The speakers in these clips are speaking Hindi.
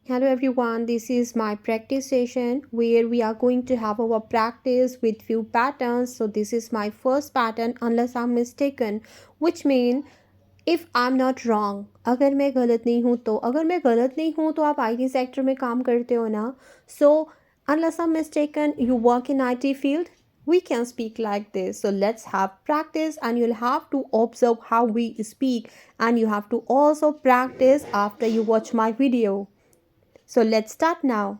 Hello everyone, this is my practice session where we are going to have our practice with few patterns. So this is my first pattern unless I'm mistaken, which mean if I'm not wrong, अगर मैं गलत नहीं हूँ तो अगर मैं गलत नहीं हूँ तो आप IT सेक्टर में काम करते हो ना. So unless I'm mistaken, you work in IT field. We can speak like this. So let's have practice and you'll have to observe how we speak and you have to also practice after you watch my video. So let's start now.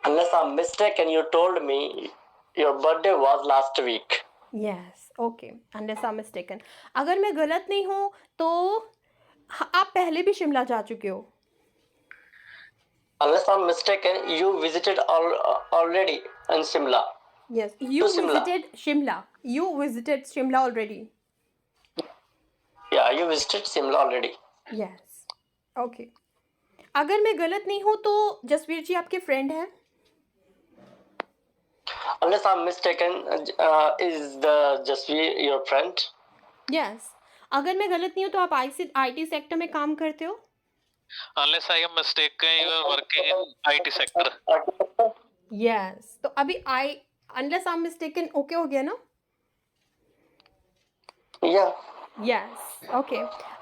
Unless I'm mistaken, you told me your birthday was last week. Yes, okay. Unless I'm mistaken. अगर मैं गलत नहीं हूँ तो आप पहले भी शिमला जा चुके हो. Unless I'm mistaken, you visited already in Shimla. Yes, you To Shimla. visited Shimla. You visited Shimla already. Yeah, you visited Shimla already. Yes. Okay. अगर मैं गलत नहीं हूँ तो जसवीर जी आपके फ्रेंड हैं. Unless I'm mistaken, is the Jasveer your friend? Yes. अगर मैं गलत नहीं हूँ तो आप IT सेक्टर में काम करते हो. Unless I am mistaken, you are working in IT sector. Yes. तो अभी unless I'm mistaken okay हो गया ना. Yeah. Yes okay.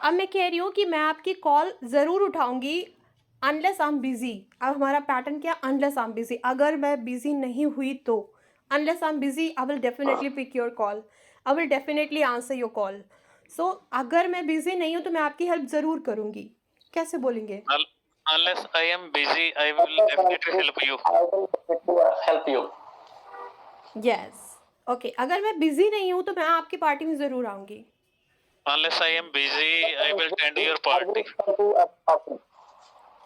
अब मैं कह रही हूँ कि मैं आपकी कॉल ज़रूर उठाऊंगी अनलेस आई एम बिज़ी. अब हमारा पैटर्न क्या, अनलेस आई एम बिज़ी. अगर मैं बिज़ी नहीं हुई तो unless I am busy I will definitely pick your call. I will definitely answer your call. So अगर मैं बिज़ी नहीं हूँ तो मैं आपकी हेल्प ज़रूर करूँगी. कैसे बोलेंगे? Unless I am busy, I will definitely help you. I will definitely help you. Yes okay. अगर मैं बिज़ी नहीं हूँ तो मैं आपकी पार्टी में ज़रूर आऊँगी. Unless I am busy, I will attend your party.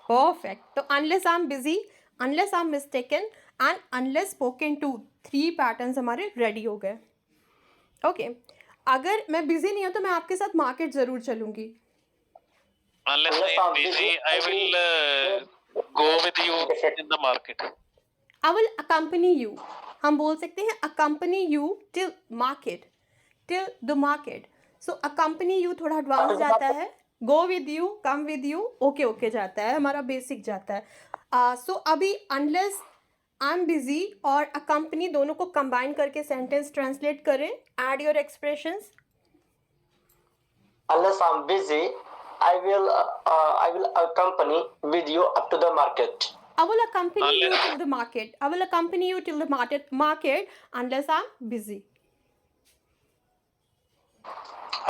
Perfect. तो unless I am busy, unless I am mistaken and unless spoken to, 3 patterns हमारे रेडी हो गए. ओके. अगर मैं बिजी नहीं हूँ तो मैं आपके साथ मार्केट ज़रूर चलूँगी. Unless I am busy, I will go with you in the market. I will accompany you. हम बोल सकते हैं accompany you till market, till the market. So accompany you थोड़ा एडवांस जाता है. Go with you, come with you, okay okay जाता है, हमारा बेसिक जाता है. सो अभी अनलेस आई एम बिजी और अकम्पनी दोनों को कंबाइन करके सेंटेंस ट्रांसलेट करें. Add your expressions. Unless I'm busy, I will accompany with you up to the market. I will accompany you till the market. I will accompany you till the market unless I'm busy.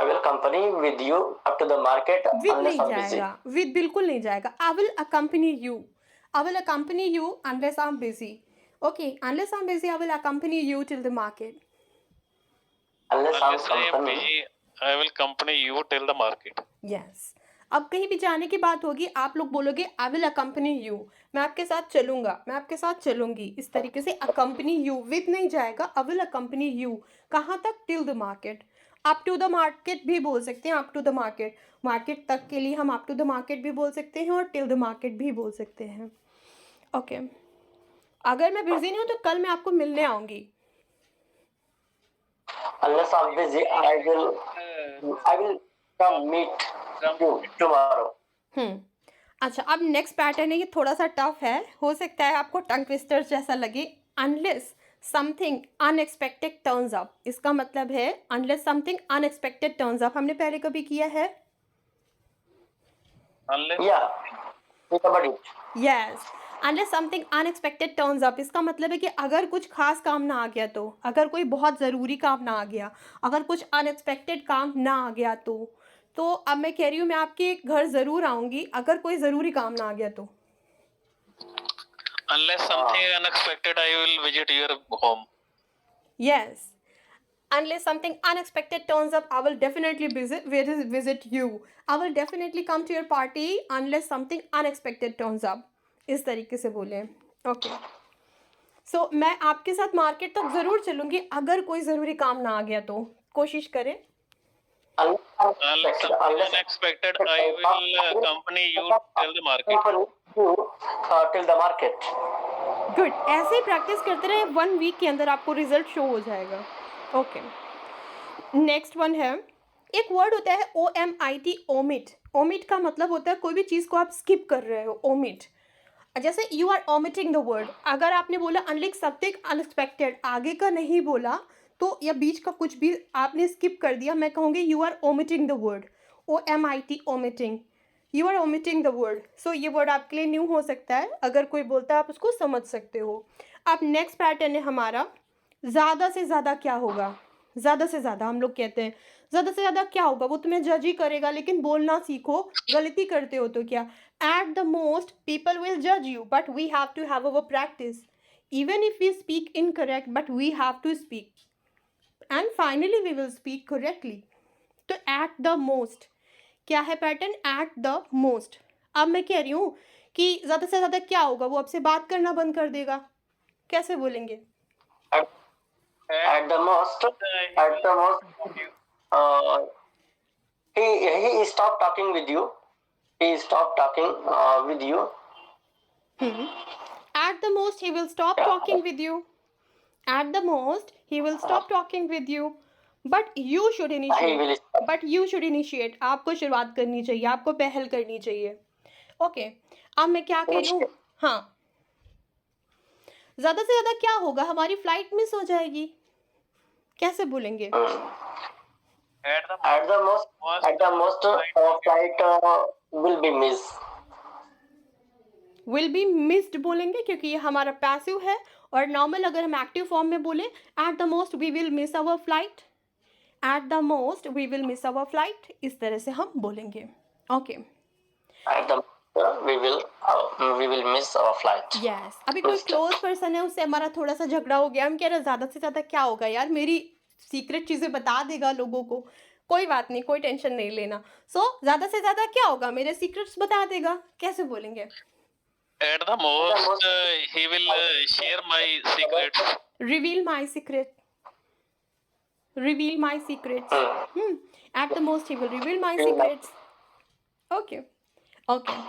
I will accompany with you up to the market With unless नहीं I'm busy. जाएगा, with बिल्कुल नहीं जाएगा. I will accompany you. I will accompany you unless I'm busy. Okay, unless I'm busy, I will accompany you till the market. Unless I am company. busy, I will accompany you till the market. Yes. अब कहीं भी जाने की बात होगी आप लोग बोलोगे आई विल अकम्पनी यू. मैं आपके साथ चलूंगा, मैं आपके साथ चलूंगी. इस तरीके से अकम्पनी यू विद नहीं जाएगा. I will accompany you. कहाँ तक? Till the market. Up to the market भी बोल सकते हैं. Up to the market, market तक के लिए हम अप टू द मार्केट भी बोल सकते हैं और टिल द मार्केट भी बोल सकते हैं. ओके. अगर मैं बिजी नहीं हूँ तो कल मैं आपको मिलने आऊँगी. Unless I'm busy, I will come meet you tomorrow. अच्छा, अब नेक्स्ट पैटर्न है. ये थोड़ा सा टफ है, हो सकता है आपको टंग ट्विस्टर जैसा लगे. Unless something unexpected turns up. इसका मतलब है unless something unexpected turns up. हमने पहले कभी किया है. Unless yes. Unless something unexpected turns up. इसका मतलब है कि अगर कुछ खास काम ना आ गया तो, अगर कोई बहुत ज़रूरी काम ना आ गया, अगर कुछ अनएक्सपेक्टेड काम ना आ गया तो अब मैं कह रही हूँ मैं आपके घर ज़रूर आऊँगी अगर कोई ज़रूरी काम ना आ गया तो. unless something unexpected, I will visit your home. Yes. Unless something unexpected turns up, I will definitely visit you. I will definitely come to your party unless something unexpected turns up. इस तरीके से बोले. ओके. सो मैं आपके साथ मार्केट तक ज़रूर चलूँगी अगर कोई ज़रूरी काम ना आ गया तो. कोशिश करें. Unless something unexpected, I will accompany you till the market. Till the market. Good. ऐसे ही प्रैक्टिस करते रहे. 1 वीक के अंदर आपको रिजल्ट शो हो जाएगा. ओके. नेक्स्ट वन है, एक वर्ड होता है OMIT, ओमिट. ओमिट का मतलब होता है कोई भी चीज़ को आप स्किप कर रहे हो, ओमिट। जैसे you are omitting the word, अगर आपने बोला अनएक्सपेक्टेड, अनएक्सपेक्टेड, आगे का नहीं बोला तो या बीच का कुछ भी आपने स्किप कर दिया, मैं कहूँगी you are omitting the word, OMIT, omitting, you are omitting the word. So ये वर्ड आपके लिए न्यू हो सकता है, अगर कोई बोलता है आप उसको समझ सकते हो। अब नेक्स्ट पैटर्न है हमारा, ज़्यादा से ज़्यादा क्या होगा। ज़्यादा से ज़्यादा हम लोग कहते हैं ज़्यादा से ज़्यादा क्या होगा, वो तुम्हें जज ही करेगा, लेकिन बोलना सीखो। गलती करते हो तो क्या, at the most people will जज you, but we have to have our practice, even if we speak incorrect, but we have to speak and finally we will speak correctly. तो एट द मोस्ट क्या है पैटर्न, एट द मोस्ट। अब मैं कह रही हूँ कि ज़्यादा से ज़्यादा क्या होगा, वो आपसे बात करना बंद कर देगा, कैसे बोलेंगे? At the most, uh, he stopped talking with you. He stopped talking with you. At the most he will stop talking with you. At the most he will stop talking with you. But you should initiate. But you should initiate. आपको शुरुआत करनी चाहिए, आपको पहल करनी चाहिए। ओके, अब मैं क्या कह रही हूँ, हाँ, ज़्यादा से ज़्यादा क्या होगा, हमारी फ्लाइट मिस हो जाएगी, कैसे बोलेंगे? At the most, flight will be missed. Will be missed बोलेंगे क्योंकि ये हमारा पैसिव है, और नॉर्मल अगर हम एक्टिव फॉर्म में बोले, at the most we will miss our flight, at the most we will miss our flight, इस तरह से हम बोलेंगे। Okay, At the we will miss our flight. Yes. अभी कोई क्लोज पर्सन है, उससे हमारा थोड़ा सा झगड़ा हो गया, हम कह रहे हैं ज़्यादा से ज़्यादा क्या होगा यार, मेरी सीक्रेट चीज़ें बता देगा लोगों को, कोई बात नहीं, कोई टेंशन नहीं लेना। सो ज़्यादा से ज़्यादा क्या होगा, मेरे सीक्रेट्स बता देगा, कैसे बोलेंगे? At the most, he will share my secrets. Reveal my secret. Reveal my secrets. At the most he will reveal my secrets. Okay. Okay.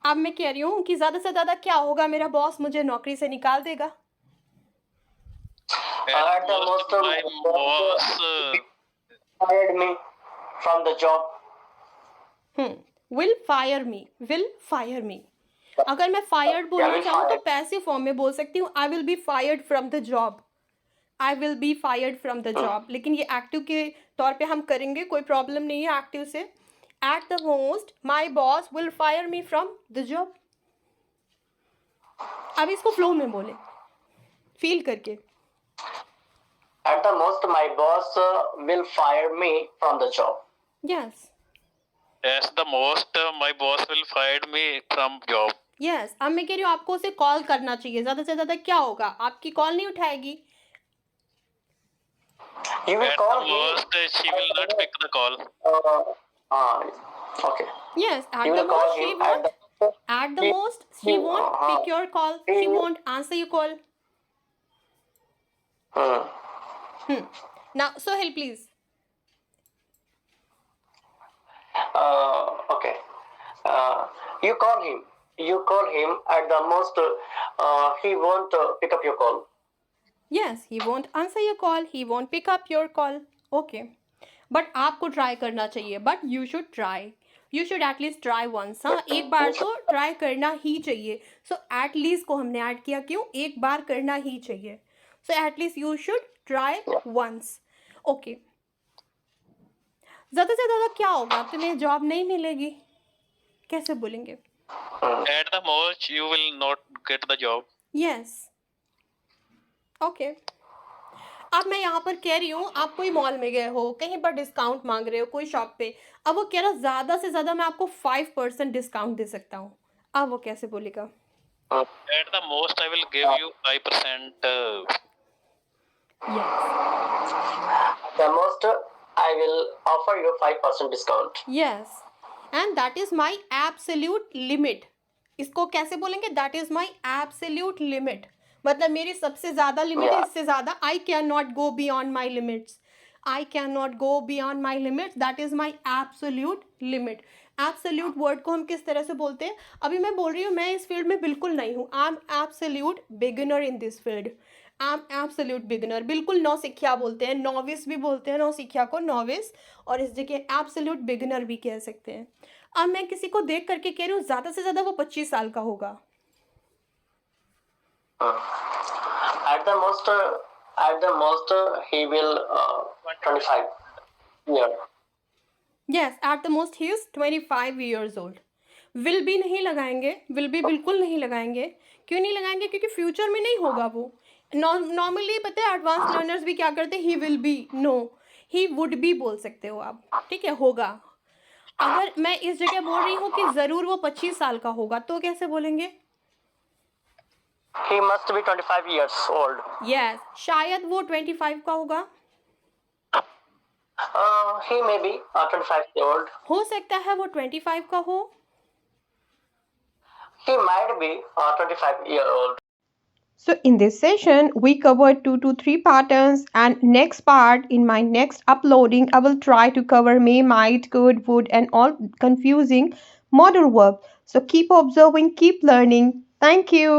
अब मैं कह रही हूँ कि ज़्यादा से ज़्यादा क्या होगा, मेरा बॉस मुझे नौकरी से निकाल देगा। At the most, my boss fired me from the job. Will fire me. Will fire me. अगर मैं फायर्ड बोलना चाहूँ तो पैसिव फॉर्म में बोल सकती हूँ, I will be fired from the job, I will be fired from the job. लेकिन ये एक्टिव के तौर पे हम करेंगे, कोई प्रॉब्लम नहीं है एक्टिव से। Eight the most my boss will fire me from the job. अब इसको फ्लो में बोले, फील करके। Eight the most my boss will fire me from the job. Yes, at the most, my boss will fire me from job. Yes. अब मैं कह रही हूँ आपको उसे कॉल करना चाहिए, ज़्यादा से ज़्यादा क्या होगा, आपकी कॉल नहीं उठाएगी। You will At call the me. most, she will not pick the call. Okay. Yes, at You the will call most she him won't. At the most she won't pick your call. She he- won't answer your call. Now, Sohail, please. Okay. You call him. You call him. At the most, he won't pick up your call. Yes, he won't answer your call. He won't pick up your call. Okay. But आपको ट्राई करना चाहिए. But you should try. You should at least try once. हाँ, एक बार तो ट्राई करना ही चाहिए. So at least को हमने ऐड किया, क्यों? एक बार करना ही चाहिए. So at least you should try once. Okay. ज़्यादा से ज़्यादा क्या होगा, तुम्हें जॉब नहीं मिलेगी, कैसे बोलेंगे? At the most, you will not get the job. Yes, okay. अब मैं यहाँ पर कह रही हूँ, आप कोई मॉल में गए हो, कहीं पर डिस्काउंट मांग रहे हो, कोई शॉप पे, अब वो कह रहा ज़्यादा से ज़्यादा मैं आपको 5% डिस्काउंट दे सकता हूँ, अब वो कैसे बोलेगा? At the most, I will give you 5%. Yes, The most, I will offer you 5% discount. Yes, and that is my absolute limit. इसको कैसे बोलेंगे? That is my absolute limit, मतलब मेरी सबसे ज़्यादा लिमिट है, इससे ज़्यादा I can not go beyond my limits, I can not go beyond my limits, that is my absolute limit. Absolute word को हम किस तरह से बोलते हैं? अभी मैं बोल रही हूँ मैं इस फील्ड में बिल्कुल नहीं हूँ, I am absolute beginner in this field, absolute beginner, बिल्कुल नौसिखिया बोलते हैं, नोविस भी बोलते हैं नौसिखिया को, नोविस, और इस जगह एब्सोल्यूट बिगिनर भी कह सकते हैं। अब मैं किसी को देख करके कह रही हूँ ज़्यादा से ज़्यादा वो 25 साल का होगा। At the most, he will 25 year. Yes, eight the most he is 25 years old. Will भी नहीं लगाएंगे, विल भी बिल्कुल नहीं लगाएंगे। क्यों नहीं लगाएंगे? क्योंकि फ्यूचर में नहीं होगा वो। नॉर्मली पता है एडवांस लर्नर्स भी क्या करते हैं, he will be, no, he would भी बोल सकते हो आप, ठीक है, होगा। अगर मैं इस जगह बोल रही हूँ कि ज़रूर वो 25 साल का होगा, तो कैसे बोलेंगे? He must be 25 years old. Yes, शायद वो 25 का होगा, He may be 25 year old. हो सकता है वो 25 का हो। He might be 25 year old. So in this session, we covered 2 to 3 patterns, and next part, in my next uploading, I will try to cover may, might, could, would, and all confusing modal verbs. So keep observing, keep learning. Thank you.